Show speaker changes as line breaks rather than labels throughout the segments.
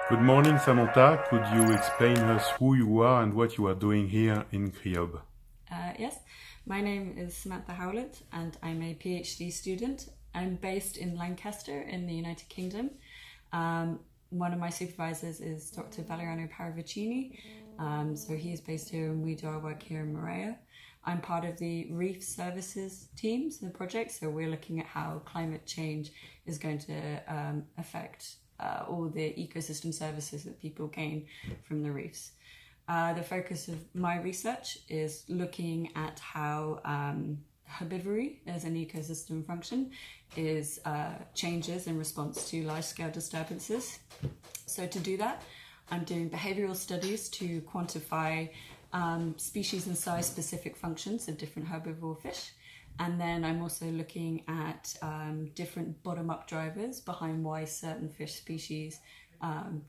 Good morning, Samantha. Could you explain us who you are and what you are doing here in CRIOBE?
Yes, my name is Samantha Howlett and I'm a PhD student. I'm based in Lancaster in the United Kingdom. One of my supervisors is Dr. Valeriano Paravicini, so he is based here and we do our work here in Morea. I'm part of the Reef Services teams, the project, so we're looking at how climate change is going to affect all the ecosystem services that people gain from the reefs. The focus of my research is looking at how herbivory as an ecosystem function is changes in response to large-scale disturbances. So to do that, I'm doing behavioral studies to quantify species and size-specific functions of different herbivore fish. And then I'm also looking at different bottom-up drivers behind why certain fish species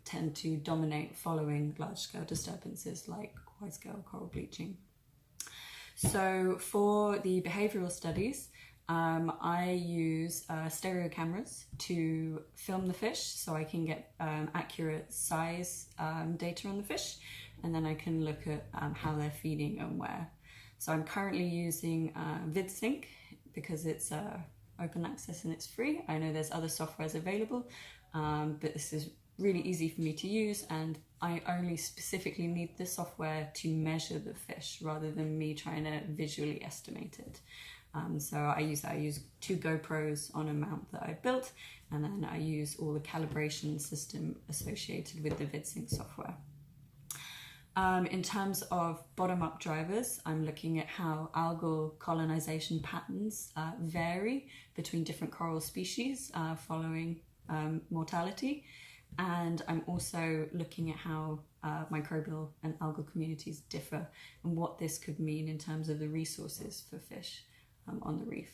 tend to dominate following large-scale disturbances like wide-scale coral bleaching. So for the behavioral studies, I use stereo cameras to film the fish so I can get accurate size data on the fish, and then I can look at how they're feeding and where. So I'm currently using VidSync because it's open access and it's free. I know there's other softwares available, but this is really easy for me to use, and I only specifically need the software to measure the fish rather than me trying to visually estimate it. So I use 2 GoPros on a mount that I built, and then I use all the calibration system associated with the VidSync software. In terms of bottom-up drivers, I'm looking at how algal colonization patterns vary between different coral species following mortality. And I'm also looking at how microbial and algal communities differ and what this could mean in terms of the resources for fish on the reef.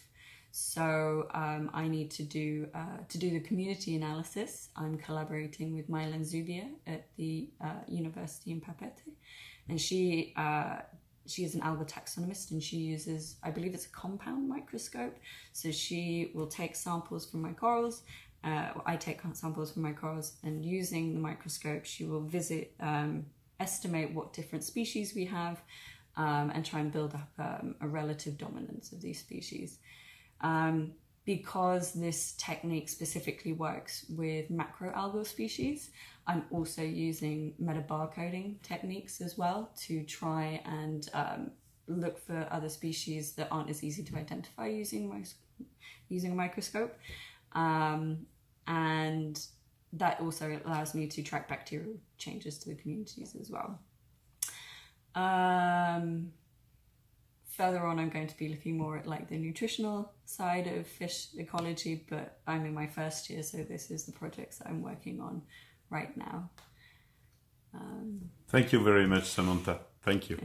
So I need to do the community analysis. I'm collaborating with Mylan Zubia at the University in Papete, and she is an algal taxonomist, and she uses, I believe it's a compound microscope. So she will take samples from my corals. I take samples from my corals, and using the microscope, she will estimate what different species we have, and try and build up a relative dominance of these species. Because this technique specifically works with macroalgal species, I'm also using metabarcoding techniques as well to try and look for other species that aren't as easy to identify using a microscope. And that also allows me to track bacterial changes to the communities as well. Further on, I'm going to be looking more at like the nutritional side of fish ecology, but I'm in my first year, so this is the projects that I'm working on right now.
Thank you very much, Samantha. Thank you.